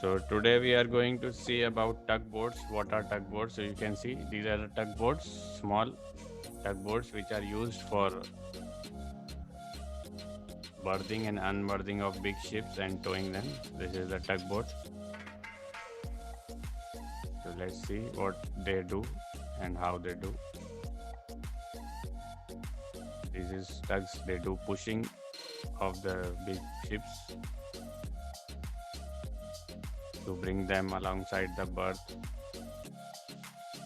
So today we are going to see about tugboats. What are tugboats? So you can see these are the tugboats, small tugboats which are used for berthing and unberthing of big ships and towing them. This is the tugboat. So let's see what they do and how they do. This is tugs. They do pushing of the big ships to bring them alongside the berth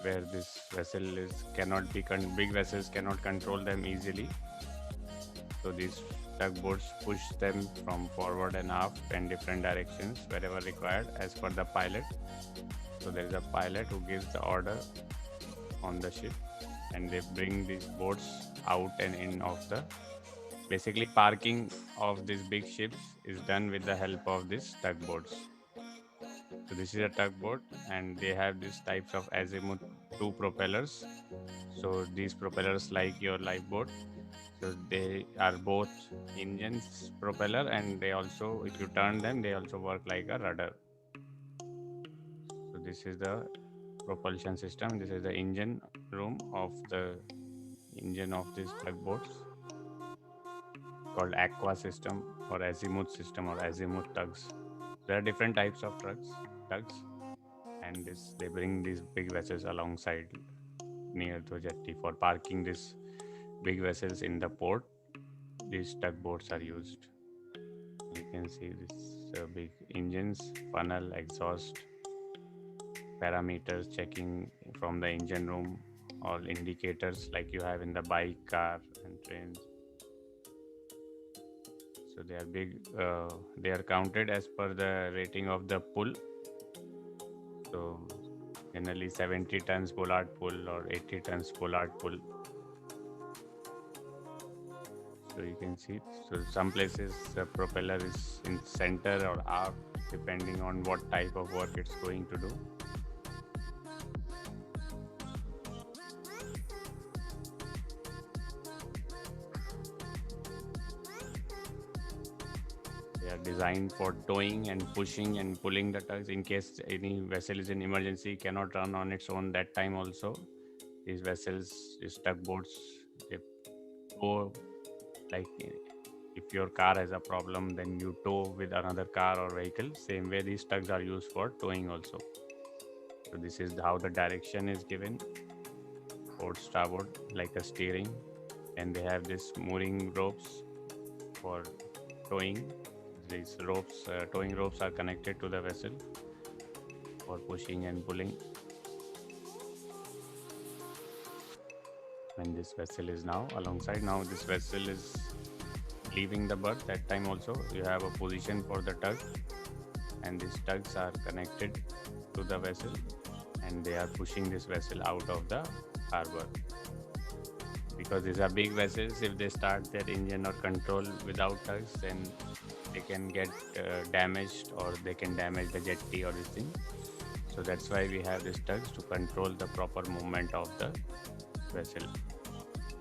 where this vessel is cannot be big vessels cannot control them easily. So these tugboats push them from forward and aft in different directions wherever required as per the pilot. So there is a pilot who gives the order on the ship, and they bring these boats out and in of the. Basically, parking of these big ships is done with the help of these tugboats. So this is a tugboat, and they have these types of azimuth 2 propellers. So these propellers, like your lifeboat, so they are both engines propeller, and they also, if you turn them, they also work like a rudder. So this is the propulsion system. This is the engine room of the engine of these tugboats, called aqua system or azimuth tugs. There are different types of tugs, and they bring these big vessels alongside near the jetty for parking these big vessels in the port. These tugboats are used. You can see this big engines, funnel, exhaust, parameters checking from the engine room, all indicators like you have in the bike, car, and trains. So they are big. They are counted as per the rating of the pull. So generally 70 tons bollard pull or 80 tons bollard pull. So you can see, so some places the propeller is in center or aft depending on what type of work it's going to do. They are designed for towing and pushing and pulling the tugs in case any vessel is in emergency, cannot run on its own that time also. These vessels, these tugboats, they tow, like if your car has a problem, then you tow with another car or vehicle. Same way these tugs are used for towing also. So this is how the direction is given, port starboard, like a steering, and they have this mooring ropes for towing. These towing ropes are connected to the vessel for pushing and pulling. And this vessel is now alongside. Now this vessel is leaving the berth. That time also you have a position for the tug, and these tugs are connected to the vessel, and they are pushing this vessel out of the harbor. Because these are big vessels, if they start their engine or control without tugs, then they can get damaged, or they can damage the jetty or this thing. So that's why we have these tugs to control the proper movement of the vessel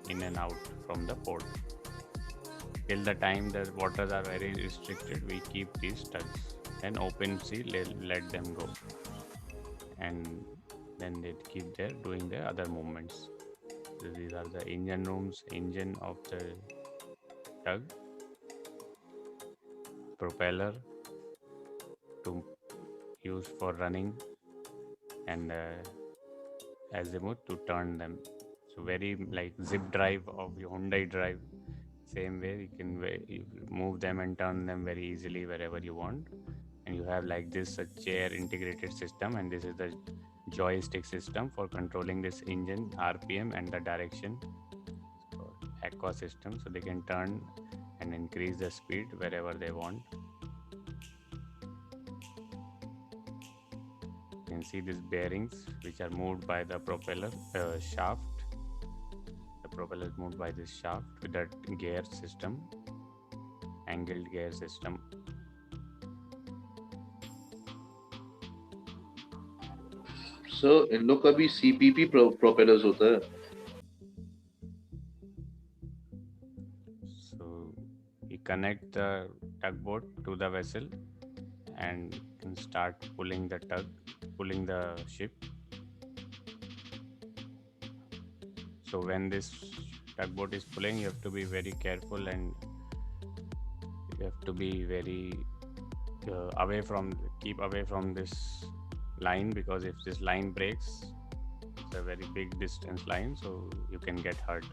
in and out from the port. Till the time the waters are very restricted, we keep these tugs, and open sea let them go, and then they keep there doing their other movements. So these are the engine rooms, engine of the tug, propeller to use for running, and azimuth to turn them. So very like zip drive of your Hyundai drive. Same way you can move them and turn them very easily wherever you want. And you have like this a chair integrated system, and this is the joystick system for controlling this engine RPM and the direction. So aqua system, so they can turn and increase the speed wherever they want. You can see these bearings which are moved by the propeller shaft. The propeller is moved by this shaft with that gear system, angled gear system. So इन लोग का भी CPP propellers होता है. So we connect the tugboat to the vessel, and can start pulling the tug, pulling the ship. So when this tugboat is pulling, you have to be very careful, and you have to be very away from, keep away from this line, because if this line breaks, it's a very big distance line, so you can get hurt.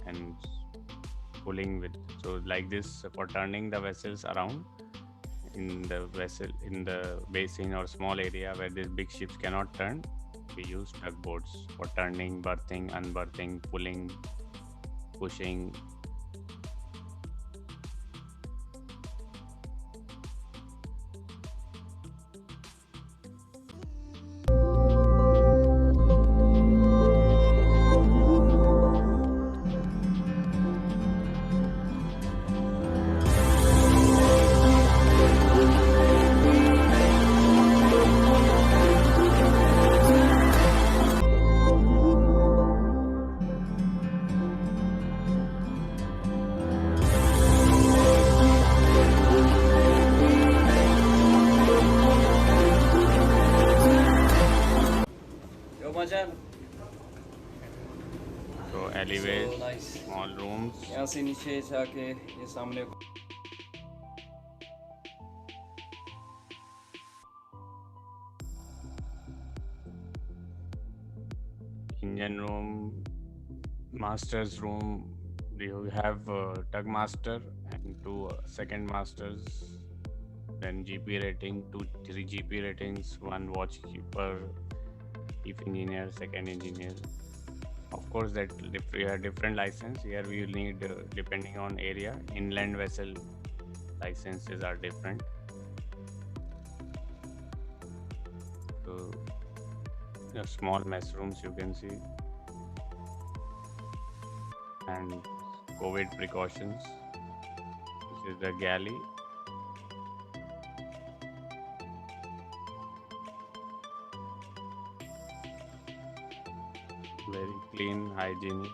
And pulling with, so like this, for turning the vessels around in the vessel, in the basin or small area where these big ships cannot turn, we use tugboats for turning, berthing, unberthing, pulling, pushing. Yo, Majan. So So alleyways, nice. small rooms. यहाँ से नीचे जाके ये सामने Engine room, master's room. You have tug master and two second masters. Then GP rating, two, three GP ratings, one watchkeeper, chief engineer, second engineer. Of course, that we have different license. Here we will need, depending on area, inland vessel licenses are different. So, small mess rooms you can see, and COVID precautions. This is the galley. Very clean, hygienic.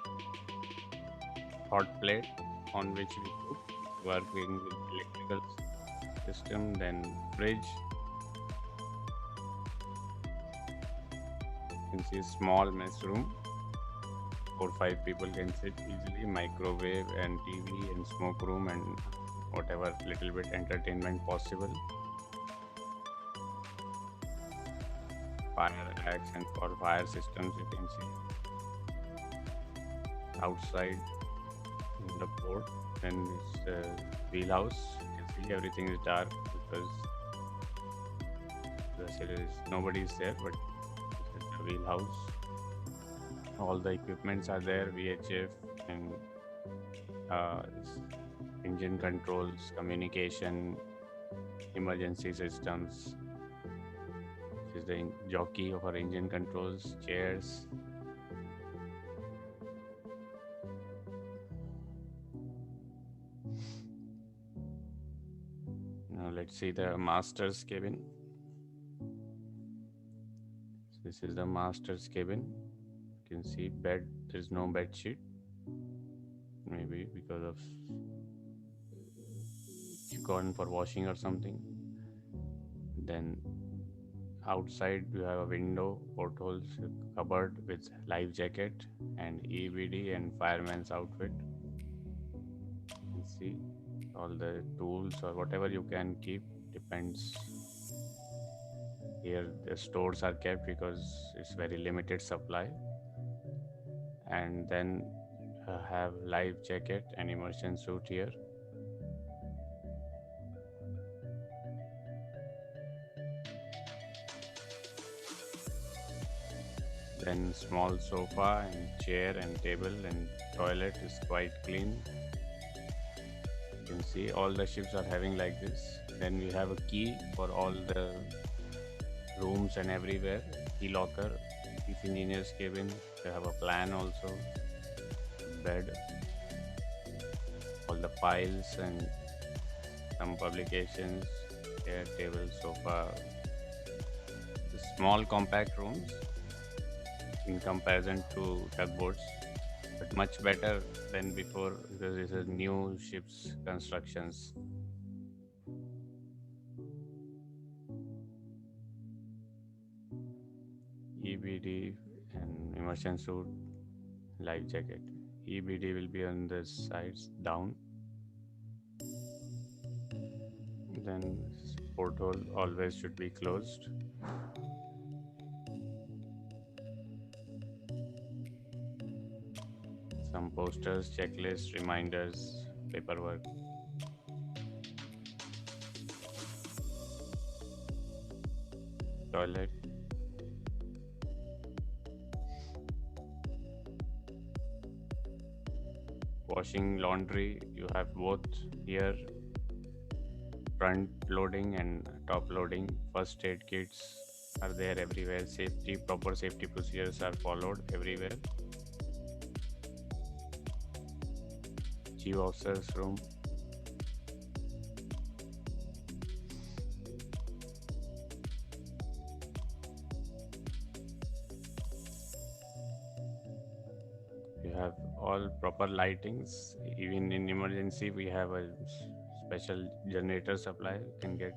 Hot plate on which we cook, working with electrical system. Then fridge. You can see small mess room. 4-5 people can sit easily. Microwave and TV and smoke room and whatever little bit entertainment possible. Fire axe and for fire systems you can see. Outside in the port, then it's the wheelhouse. You can see everything is dark because nobody is there, but this is the wheelhouse. All the equipments are there, VHF and engine controls, communication, emergency systems. This is the jockey of our engine controls, chairs. Now let's see the master's cabin. So this is the master's cabin. You can see bed, there's no bed sheet, maybe because of you gone for washing or something. Then outside you have a window, portholes, cupboard with life jacket and EBD and fireman's outfit. You can see all the tools or whatever you can keep, depends. Here the stores are kept because it's very limited supply. And then have life jacket and immersion suit here. Then small sofa and chair and table, and toilet is quite clean. You can see all the ships are having like this. Then we have a key for all the rooms and everywhere. Key locker, chief engineer's cabin. They have a plan also. Bed, all the files and some publications. Chair, table, sofa. The small compact rooms in comparison to tugboats, but much better than before because this is new ships constructions. EBD and immersion suit, life jacket. EBD will be on the sides down. Then porthole always should be closed. Some posters, checklists, reminders, paperwork. Toilet, washing, laundry. You have both here, front loading and top loading. First aid kits are there everywhere. Safety, proper safety procedures are followed everywhere. Chief officer's room. You have all proper lightings. Even in emergency, we have a special generator supply. You can get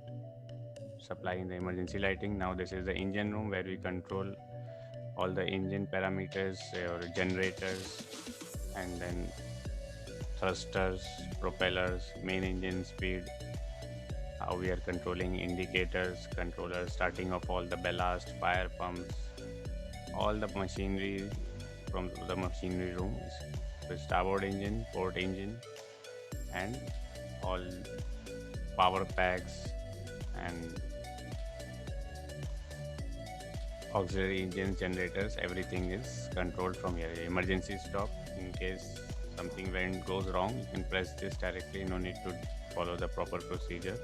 supply in the emergency lighting. Now this is the engine room where we control all the engine parameters or generators, and then thrusters, propellers, main engine speed, how we are controlling indicators, controllers, starting off all the ballast, fire pumps, all the machinery from the machinery room. The starboard engine, port engine, and all power packs and auxiliary engines, generators, everything is controlled from here. Emergency stop, in case something goes wrong, you can press this directly, no need to follow the proper procedure.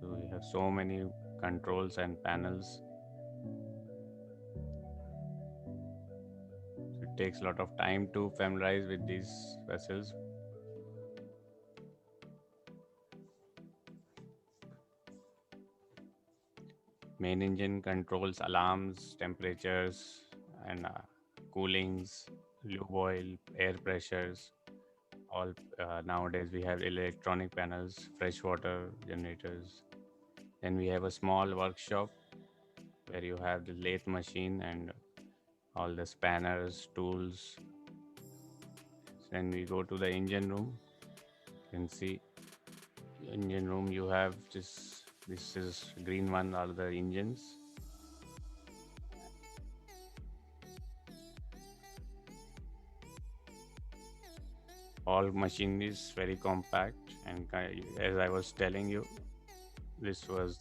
So we have so many controls and panels. So it takes a lot of time to familiarize with these vessels. Main engine controls alarms, temperatures, and coolings, lube oil, air pressures. All nowadays we have electronic panels, freshwater generators. Then we have a small workshop where you have the lathe machine and all the spanners, tools. Then we go to the engine room. You can see engine room. You have this is green one are the engines. All machinery is very compact, and as I was telling you, this was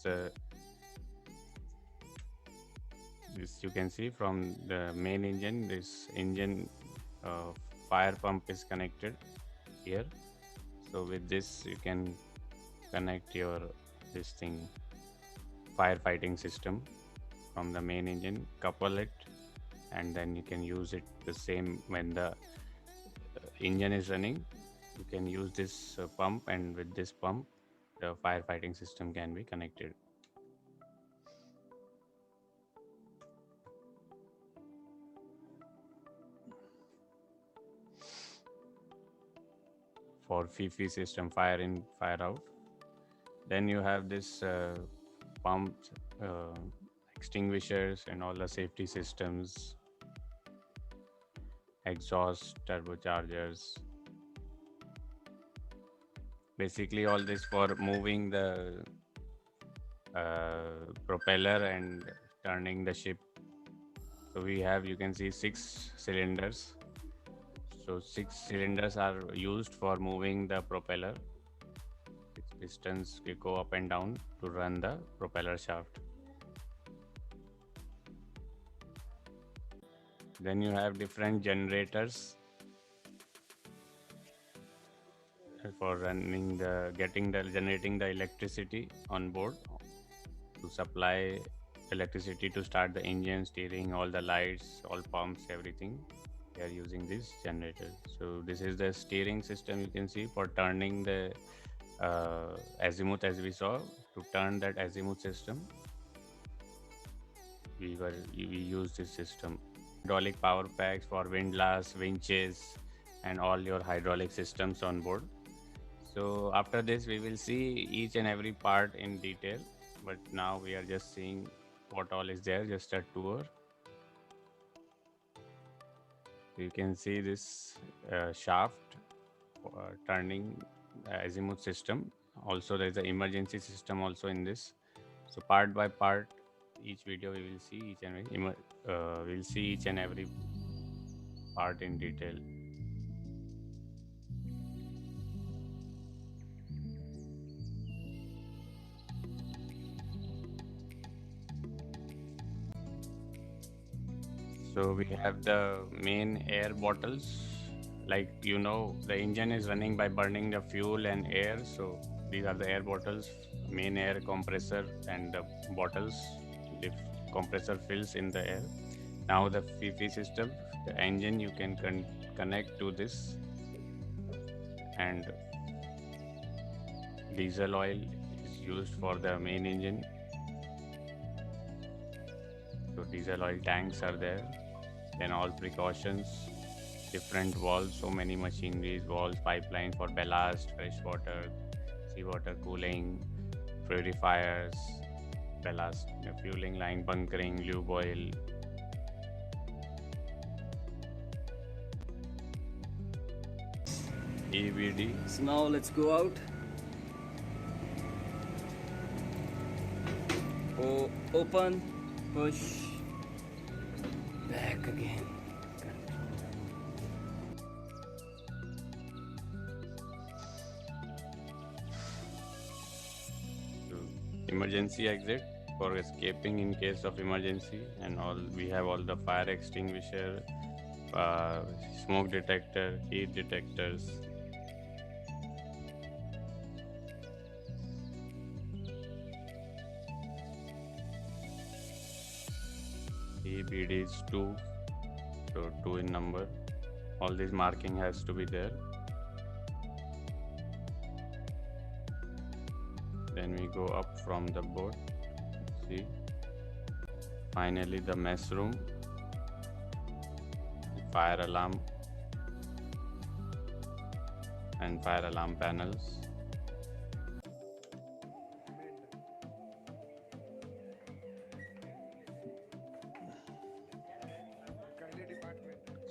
this you can see from the main engine. This engine fire pump is connected here. So with this you can connect your this thing firefighting system from the main engine, couple it, and then you can use it the same when the engine is running. You can use this pump, and with this pump the firefighting system can be connected. For FIFI system, fire in, fire out. Then you have this pumps, extinguishers, and all the safety systems, exhaust, turbochargers. Basically, all this for moving the propeller and turning the ship. So we have, you can see 6 cylinders. So 6 cylinders are used for moving the propeller. 6 pistons go up and down to run the propeller shaft. Then you have different generators for running generating the electricity on board to supply electricity to start the engine, steering, all the lights, all pumps, everything. We are using this generator. So this is the steering system. You can see for turning the azimuth, as we saw. To turn that azimuth system, we use this system. Hydraulic power packs for windlass, winches, and all your hydraulic systems on board. So after this, we will see each and every part in detail. But now we are just seeing what all is there, just a tour. You can see this shaft turning azimuth system. Also, there is an emergency system also in this. So part by part, each video we will see each and every we'll see each and every part in detail. So we have the main air bottles. Like the engine is running by burning the fuel and air. So these are the air bottles, main air compressor, and the bottles. The compressor fills in the air. Now the FIFI system, the engine you can connect to this, and diesel oil is used for the main engine. So diesel oil tanks are there. Then all precautions, different valves, so many machineries, valves, pipeline for ballast, fresh water, seawater cooling, purifiers, ballast, fueling line, bunkering, lube oil. EBD. So now let's go out. Open, push, back again. Emergency exit for escaping in case of emergency, and we have all the fire extinguisher, smoke detector, heat detectors. EBD is 2, so 2 in number. All this marking has to be there. Then we go up from the boat. See, finally the mess room, fire alarm and fire alarm panels.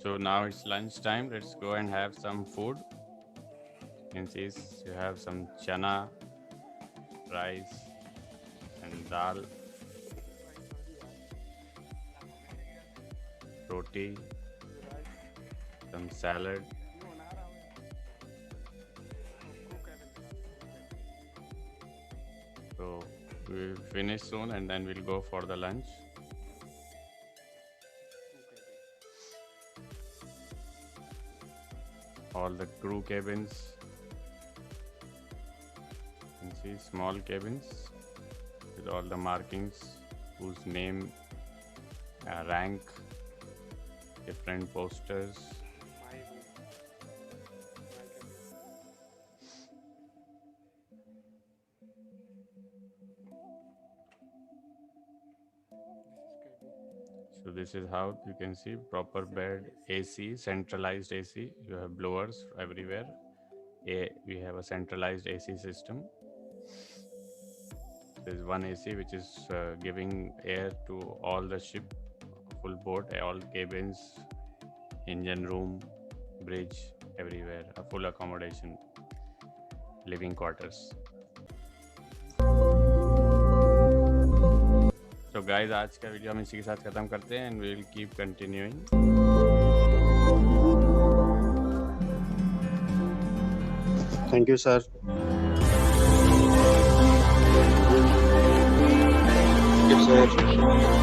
So now it's lunch time. Let's go and have some food. You can see you have some chana, rice and dal, roti, some salad. So we'll finish soon and then we'll go for the lunch. All the crew cabins. You can see small cabins with all the markings, whose name, rank, different posters. So this is how you can see proper bed, AC, centralized AC. You have blowers everywhere. We have a centralized AC system. There is one AC which is giving air to all the ship, full boat, all cabins, engine room, bridge, everywhere, a full accommodation, living quarters. तो guys आज का video हम इसी के साथ ख़त्म करते हैं and we will keep continuing. Thank you sir. Yes, sir.